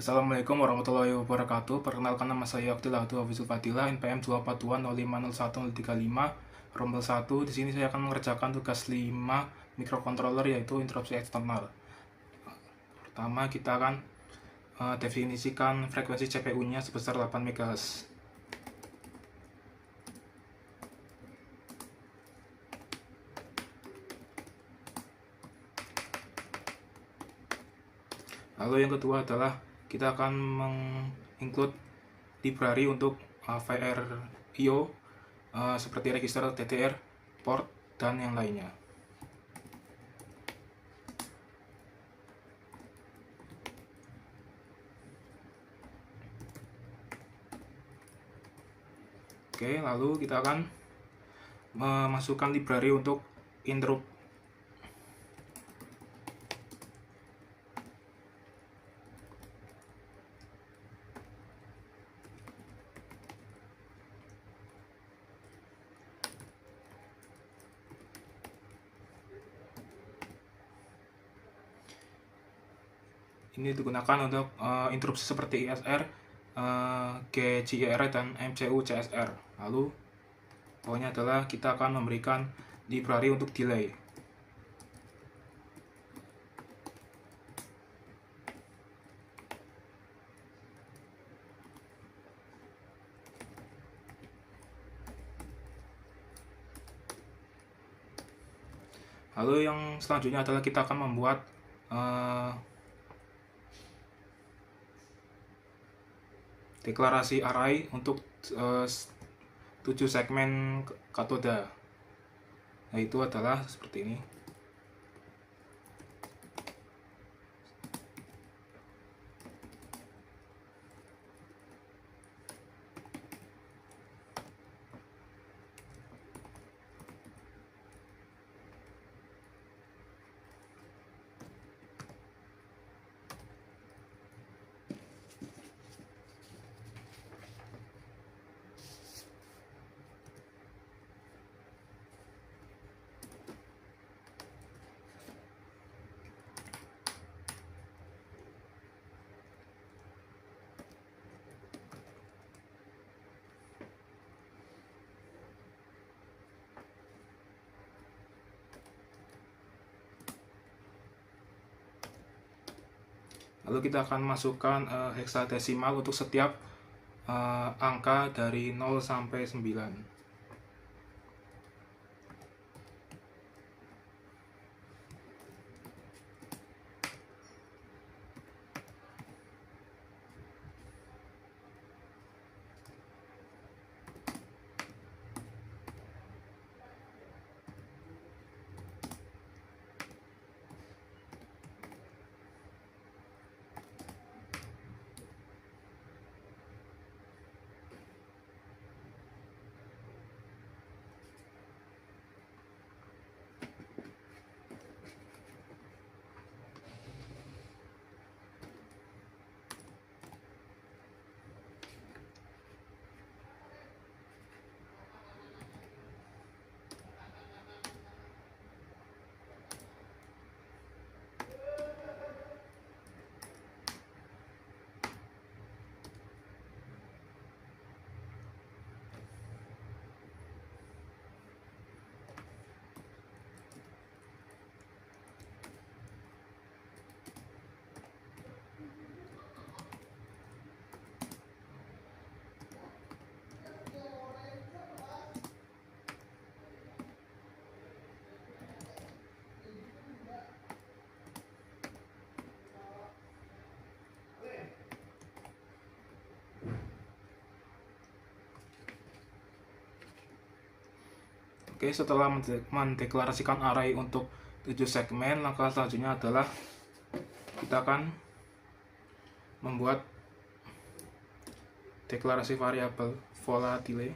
Assalamualaikum warahmatullahi wabarakatuh. Perkenalkan, nama saya Abdullah Hafizul Fadilah, NPM 242050135 rombel 1. Di sini saya akan mengerjakan tugas 5 microcontroller, yaitu interupsi eksternal. Pertama, kita akan definisikan frekuensi CPU-nya sebesar 8 MHz. Lalu yang kedua adalah kita akan menginclude library untuk VRIO seperti register, DDR, port, dan yang lainnya. Oke, lalu kita akan memasukkan library untuk interrupt. Ini digunakan untuk interupsi seperti ISR, GJIR, dan MCU CSR. Lalu pokoknya adalah kita akan memberikan library untuk delay. Lalu yang selanjutnya adalah kita akan membuat deklarasi array untuk 7 segmen katoda. Nah, itu adalah seperti ini. Lalu kita akan masukkan heksadesimal untuk setiap angka dari 0 sampai 9. Oke, setelah mendeklarasikan array untuk 7 segmen, langkah selanjutnya adalah kita akan membuat deklarasi variabel volatile.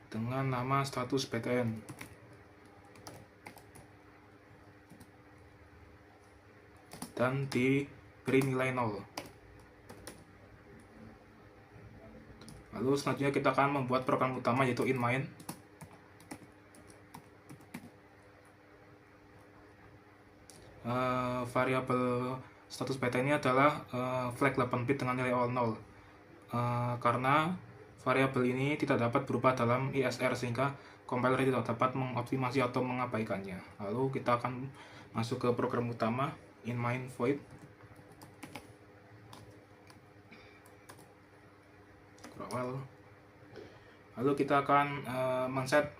Dengan nama status BTN. Dan di beri nilai 0. Lalu selanjutnya kita akan membuat program utama yaitu inMain. Variabel status beta ini adalah flag 8 bit dengan nilai awal 0. Karena variabel ini tidak dapat berubah dalam ISR sehingga compiler tidak dapat mengoptimasi atau mengabaikannya. Lalu kita akan masuk ke program utama inMain void. Lalu kita akan men-set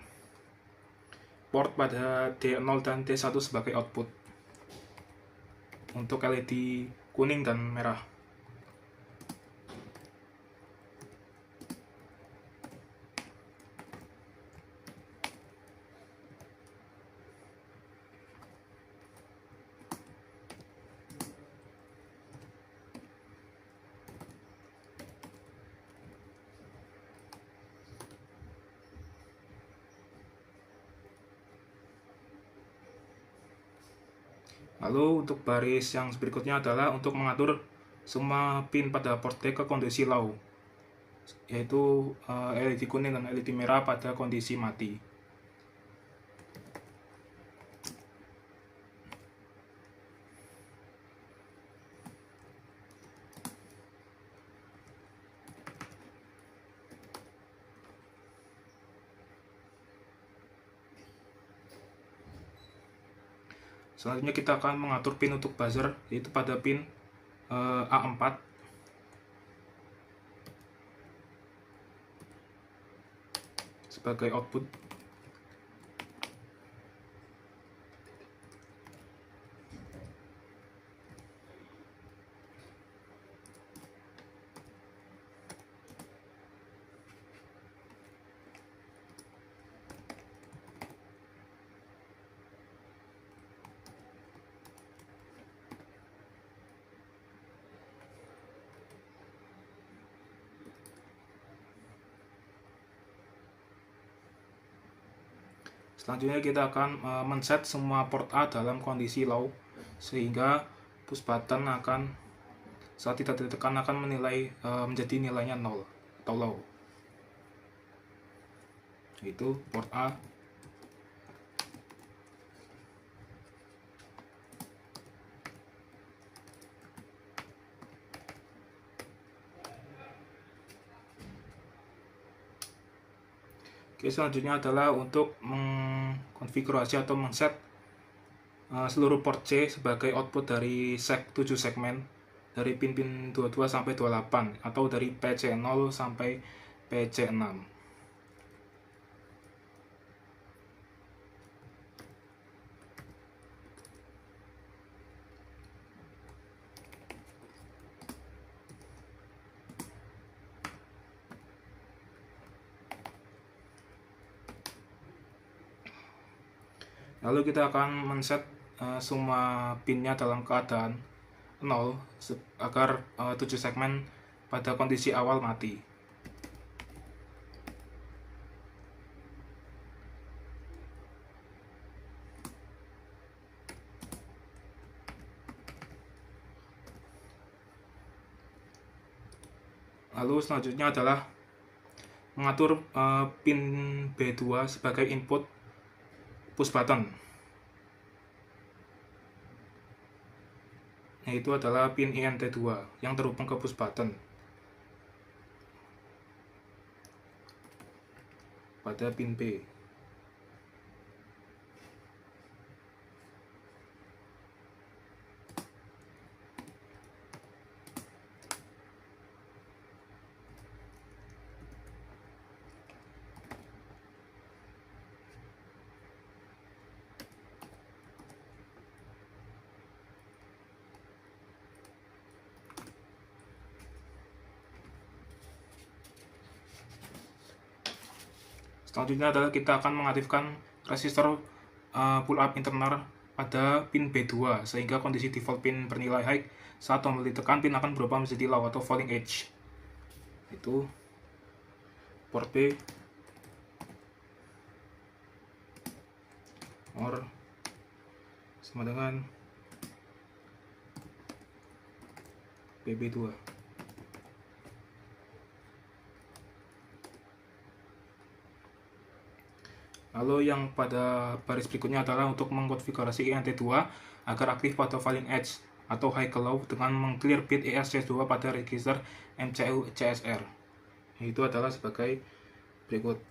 port pada D0 dan D1 sebagai output untuk LED kuning dan merah. Lalu untuk baris yang berikutnya adalah untuk mengatur semua pin pada port D ke kondisi low, yaitu LED kuning dan LED merah pada kondisi mati. Selanjutnya kita akan mengatur pin untuk buzzer, yaitu pada pin A4 sebagai output. Selanjutnya kita akan men-set semua port A dalam kondisi low, sehingga push button akan saat tidak ditekan akan menjadi nilainya 0 atau low, yaitu port A. Oke, selanjutnya adalah untuk mengkonfigurasi atau men-set seluruh port C sebagai output dari 7 segmen dari pin-pin 22 sampai 28 atau dari PC0 sampai PC6. Lalu kita akan men-set semua pinnya dalam keadaan 0 agar 7 segmen pada kondisi awal mati. Lalu selanjutnya adalah mengatur pin B2 sebagai input push button, yaitu adalah pin INT2 yang terhubung ke push button pada pin B. Selanjutnya adalah kita akan mengaktifkan resistor pull up internal pada pin B2 sehingga kondisi default pin bernilai high saat tombol ditekan pin akan berubah menjadi low atau falling edge. Itu port B or sama dengan BB2. Lalu yang pada baris berikutnya adalah untuk mengkonfigurasi INT2 agar aktif pada falling edge atau high ke low dengan mengclear bit ESC2 pada register MCU CSR. Itu adalah sebagai berikut.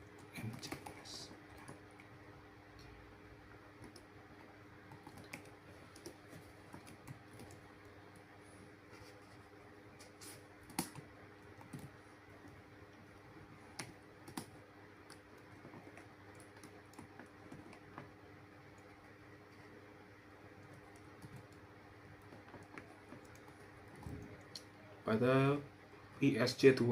Pada ISC2.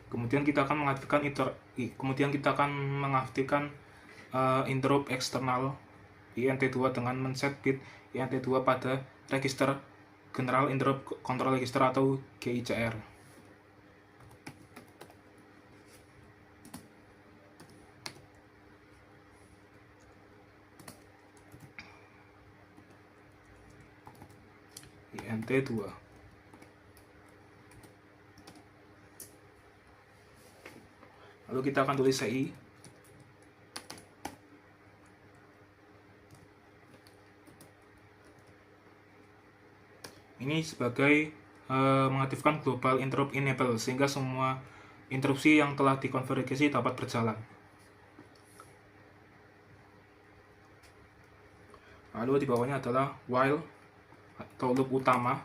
Kemudian kita akan mengaktifkan interrupt eksternal INT2 dengan men-set bit INT2 pada register General Interrupt Control Register atau GICR. INT2. Lalu kita akan tulis CI. Ini sebagai mengaktifkan global interrupt enable sehingga semua interupsi yang telah dikonfigurasi dapat berjalan. Lalu di bawahnya adalah while atau loop utama.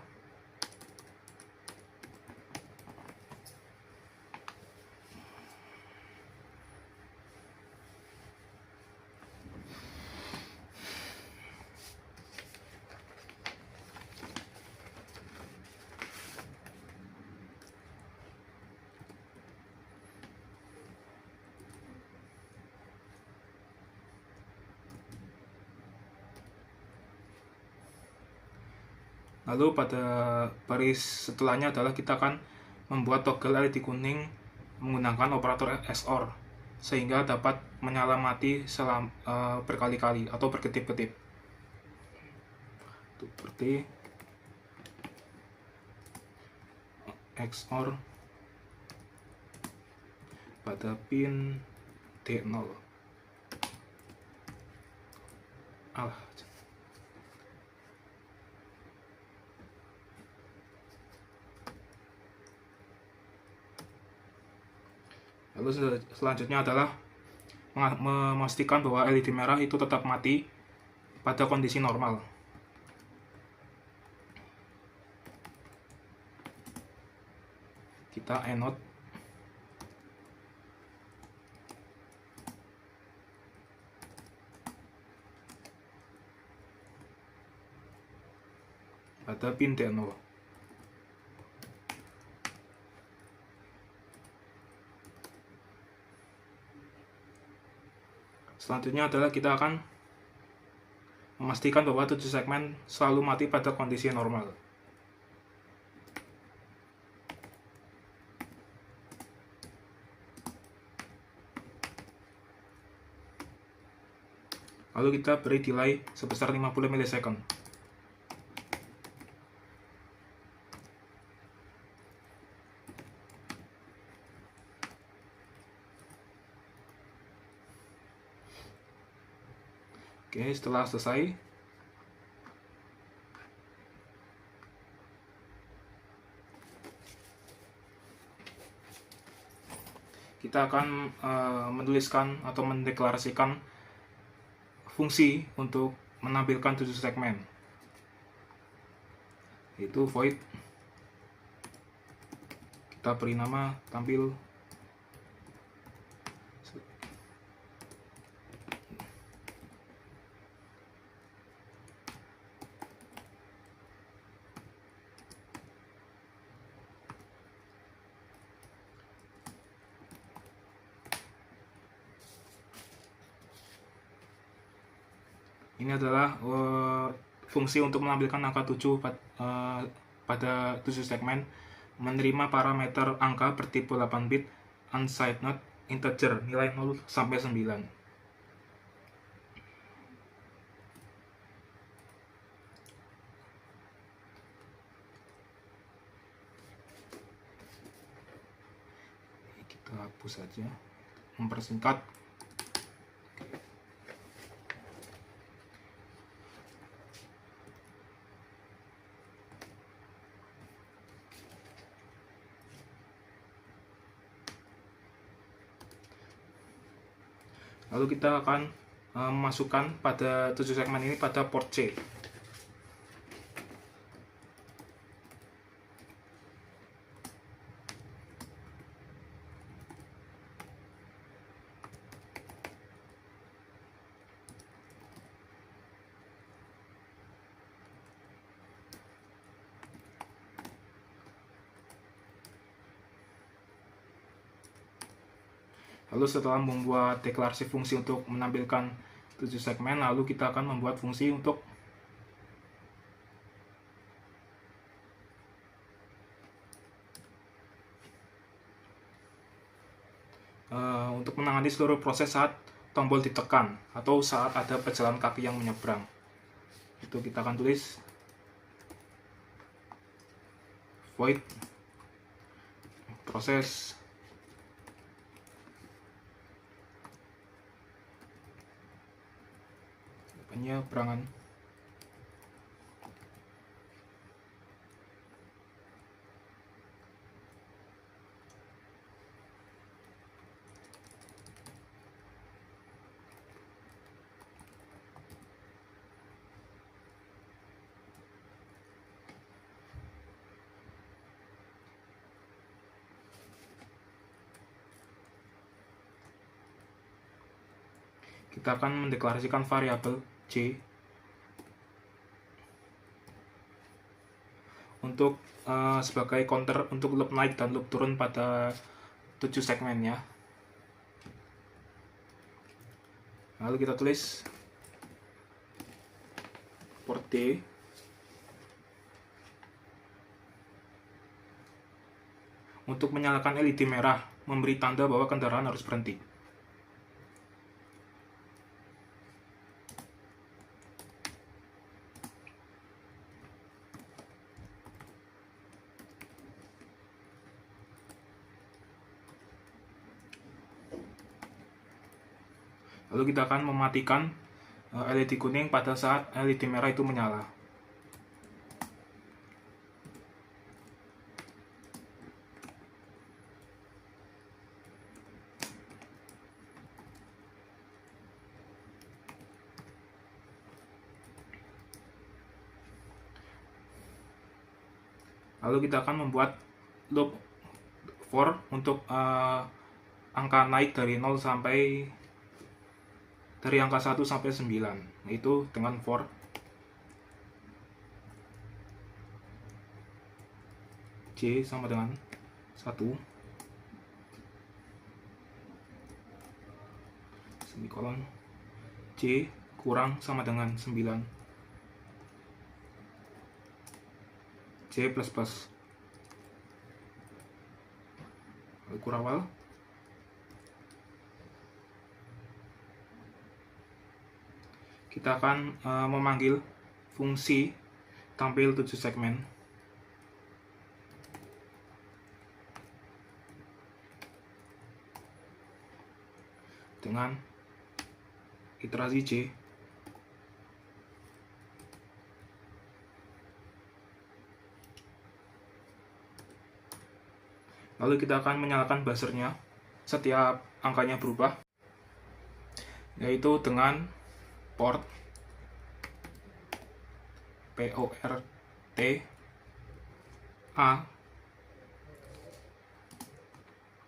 Lalu pada baris setelahnya adalah kita akan membuat toggle LED kuning menggunakan operator XOR sehingga dapat menyala mati berkali-kali atau berkedip-kedip. Seperti XOR pada pin D0. Lalu selanjutnya adalah memastikan bahwa LED merah itu tetap mati pada kondisi normal. Kita anode. Pada pin D0. Selanjutnya adalah kita akan memastikan bahwa 7 segmen selalu mati pada kondisi normal. Lalu kita beri delay sebesar 50 milisecond. Oke, setelah selesai, kita akan menuliskan atau mendeklarasikan fungsi untuk menampilkan 7 segmen, yaitu void. Kita beri nama tampil ini adalah fungsi untuk menampilkan angka 7 pada 7 segmen, menerima parameter angka bertipe 8 bit unsigned node integer nilai 0 sampai 9. Kita hapus saja, mempersingkat. Lalu kita akan memasukkan pada 7 segmen ini pada port C. Lalu setelah membuat deklarasi fungsi untuk menampilkan 7 segmen, lalu kita akan membuat fungsi untuk menangani seluruh proses saat tombol ditekan atau saat ada pejalan kaki yang menyeberang. Itu kita akan tulis void proses penyeberangan. Kita akan mendeklarasikan variabel C untuk sebagai counter untuk loop naik dan loop turun pada 7 segmennya. Lalu kita tulis port D untuk menyalakan LED merah, memberi tanda bahwa kendaraan harus berhenti. Lalu kita akan mematikan LED kuning pada saat LED merah itu menyala. Lalu kita akan membuat loop for untuk angka naik dari 0 sampai dari angka 1 sampai 9, yaitu dengan for C sama dengan 1 semikolon C kurang sama dengan 9 C plus plus lalu kurawal. Kita akan memanggil fungsi tampil 7 segmen dengan iterasi C. Lalu kita akan menyalakan buzzernya setiap angkanya berubah, yaitu dengan port A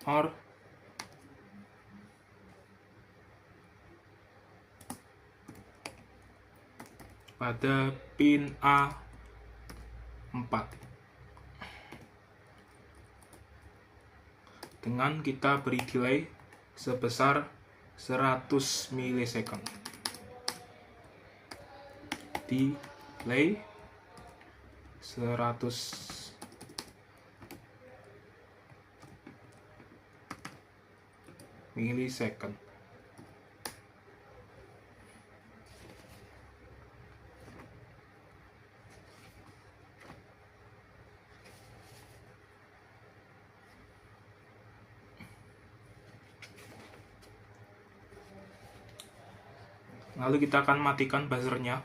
or pada pin A4 dengan kita beri delay sebesar 100 milisecond. Delay 100 milisecond. Lalu kita akan matikan buzzernya.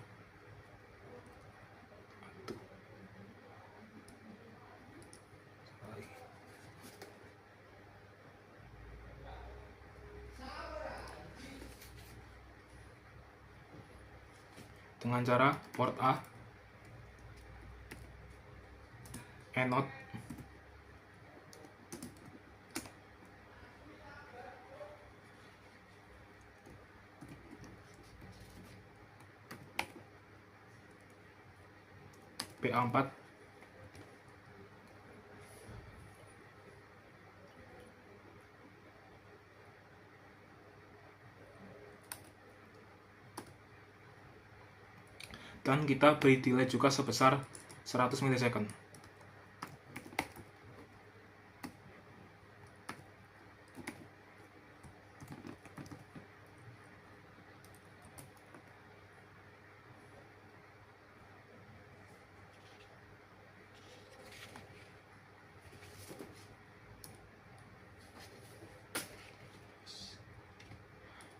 Dengan cara port A, anode, PA4, dan kita beri delay juga sebesar 100 milisecond.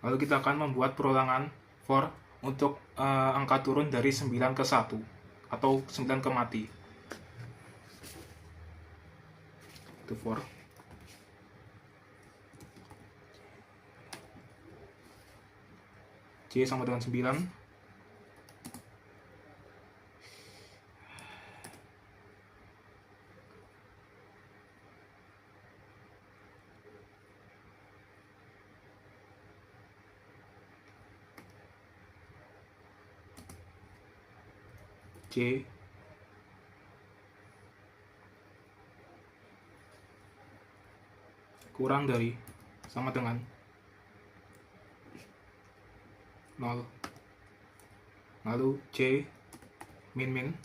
Lalu kita akan membuat perulangan for untuk angka turun dari 9 ke 1 atau 9 ke mati. Itu for. C sama dengan 9. C kurang dari sama dengan 0. Lalu C min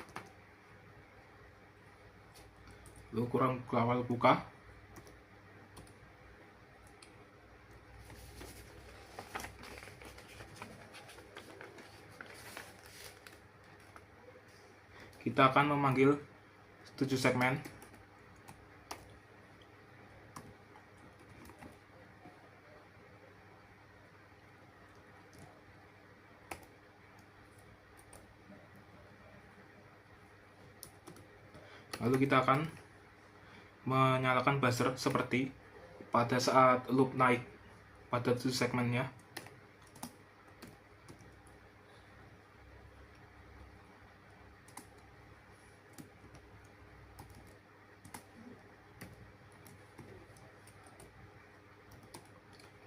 lalu kurang awal buka, kita akan memanggil 7 segmen. Lalu kita akan menyalakan buzzer seperti pada saat loop naik pada 7 segmennya.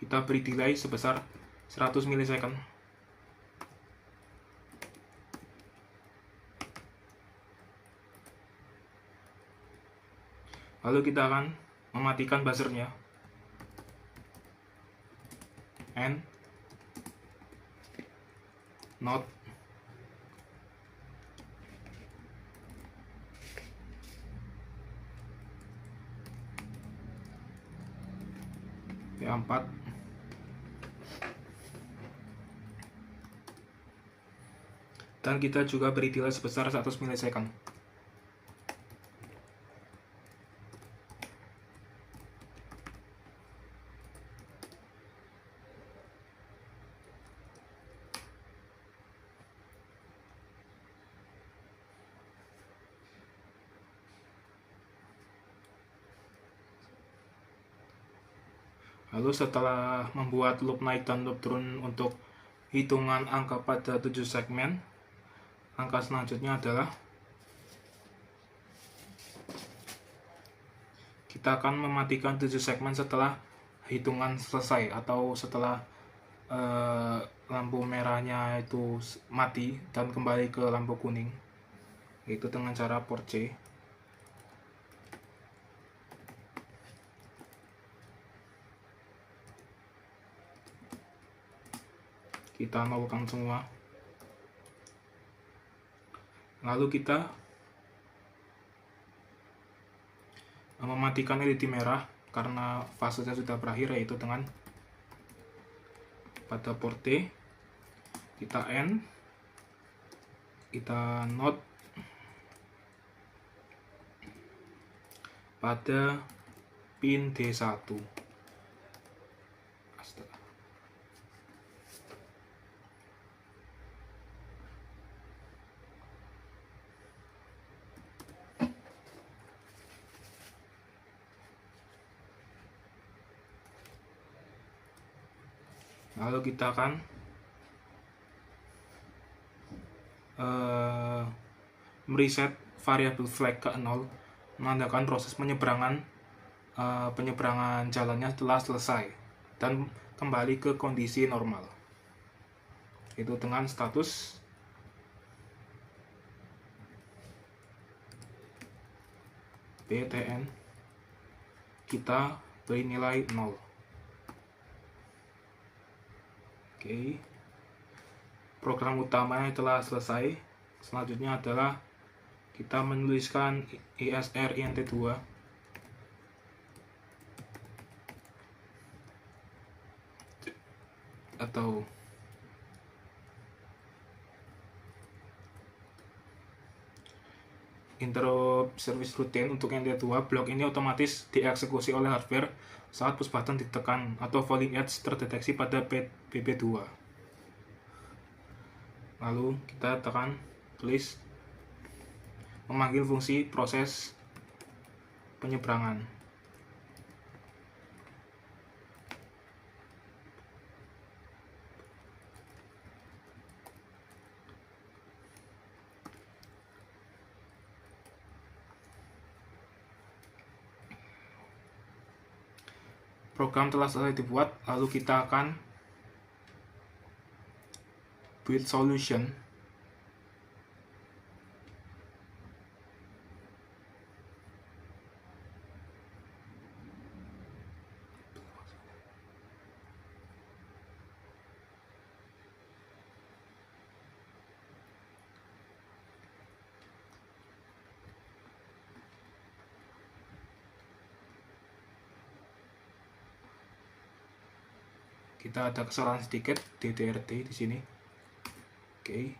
Kita beri delay sebesar 100 milisecond. Lalu kita akan mematikan buzzernya. And not P4 dan kita juga beri delay sebesar 100 milisecond. Lalu setelah membuat loop naik dan loop turun untuk hitungan angka pada 7 segmen, angka selanjutnya adalah kita akan mematikan 7 segmen setelah hitungan selesai atau setelah lampu merahnya itu mati dan kembali ke lampu kuning, yaitu dengan cara port C. Kita nolkan semua. Lalu kita mematikan LED merah karena fasenya sudah berakhir, yaitu dengan pada port T, kita N, kita node pada pin D1. Lalu kita akan mereset variabel flag ke 0, menandakan proses penyeberangan jalannya telah selesai dan kembali ke kondisi normal. Itu dengan status btn kita beri nilai 0. Oke. Program utamanya telah selesai. Selanjutnya adalah kita menuliskan ISR INT2 atau interrupt service routine untuk INT2. Blok ini otomatis dieksekusi oleh hardware saat push button ditekan atau falling edge terdeteksi pada BB2. Lalu kita tekan tulis memanggil fungsi proses penyeberangan. Program telah selesai dibuat, lalu kita akan build solution. Kita ada kesalahan sedikit DTRT di sini. Oke.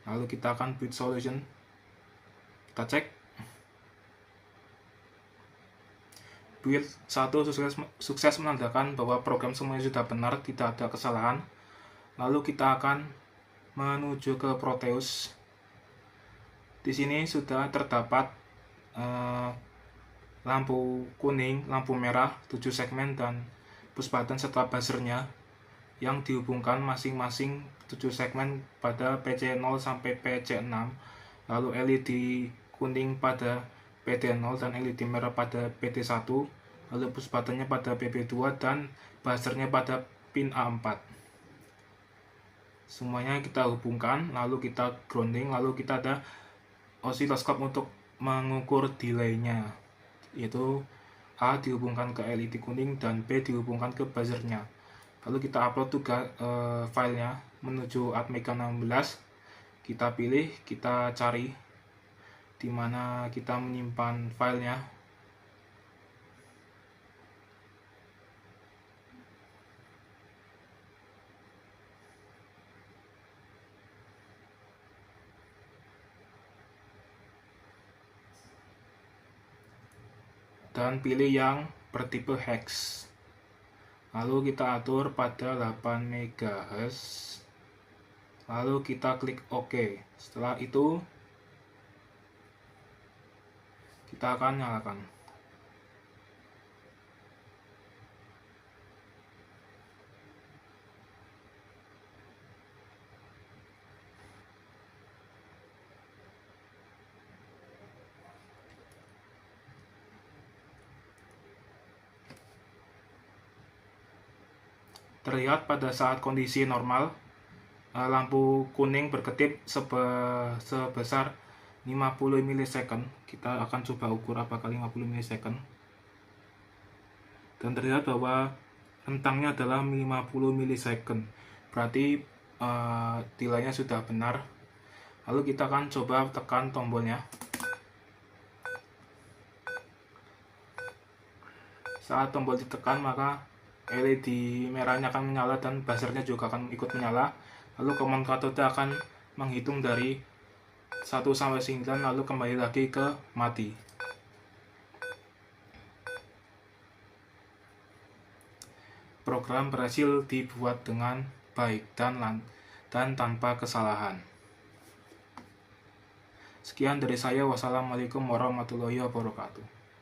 Lalu kita akan build solution. Kita cek. Build 1 sukses menandakan bahwa program semuanya sudah benar, tidak ada kesalahan. Lalu kita akan menuju ke Proteus. Di sini sudah terdapat lampu kuning, lampu merah, 7 segmen dan push button serta buzzernya yang dihubungkan masing-masing 7 segmen pada PC0 sampai PC6, lalu LED kuning pada PT0 dan LED merah pada PT1, lalu push buttonnya pada PP2 dan buzzernya pada pin A4. Semuanya kita hubungkan, lalu kita grounding, lalu kita ada osiloskop untuk mengukur delay-nya, yaitu A dihubungkan ke LED kuning dan B dihubungkan ke buzzernya. Lalu kita upload juga filenya menuju Atmega 16. Kita pilih, kita cari di mana kita menyimpan filenya. Dan pilih yang bertipe hex. Lalu kita atur pada 8 MHz. Lalu kita klik OK. Setelah itu kita akan nyalakan. Terlihat pada saat kondisi normal, lampu kuning berkedip sebesar 50 milisecond. Kita akan coba ukur apakah 50 milisecond. Dan terlihat bahwa rentangnya adalah 50 milisecond. Berarti delaynya sudah benar. Lalu kita akan coba tekan tombolnya. Saat tombol ditekan, maka LED merahnya akan menyala dan buzzernya juga akan ikut menyala. Lalu command katode akan menghitung dari 1 sampai 9 lalu kembali lagi ke mati. Program berhasil dibuat dengan baik dan tanpa kesalahan. Sekian dari saya. Wassalamualaikum warahmatullahi wabarakatuh.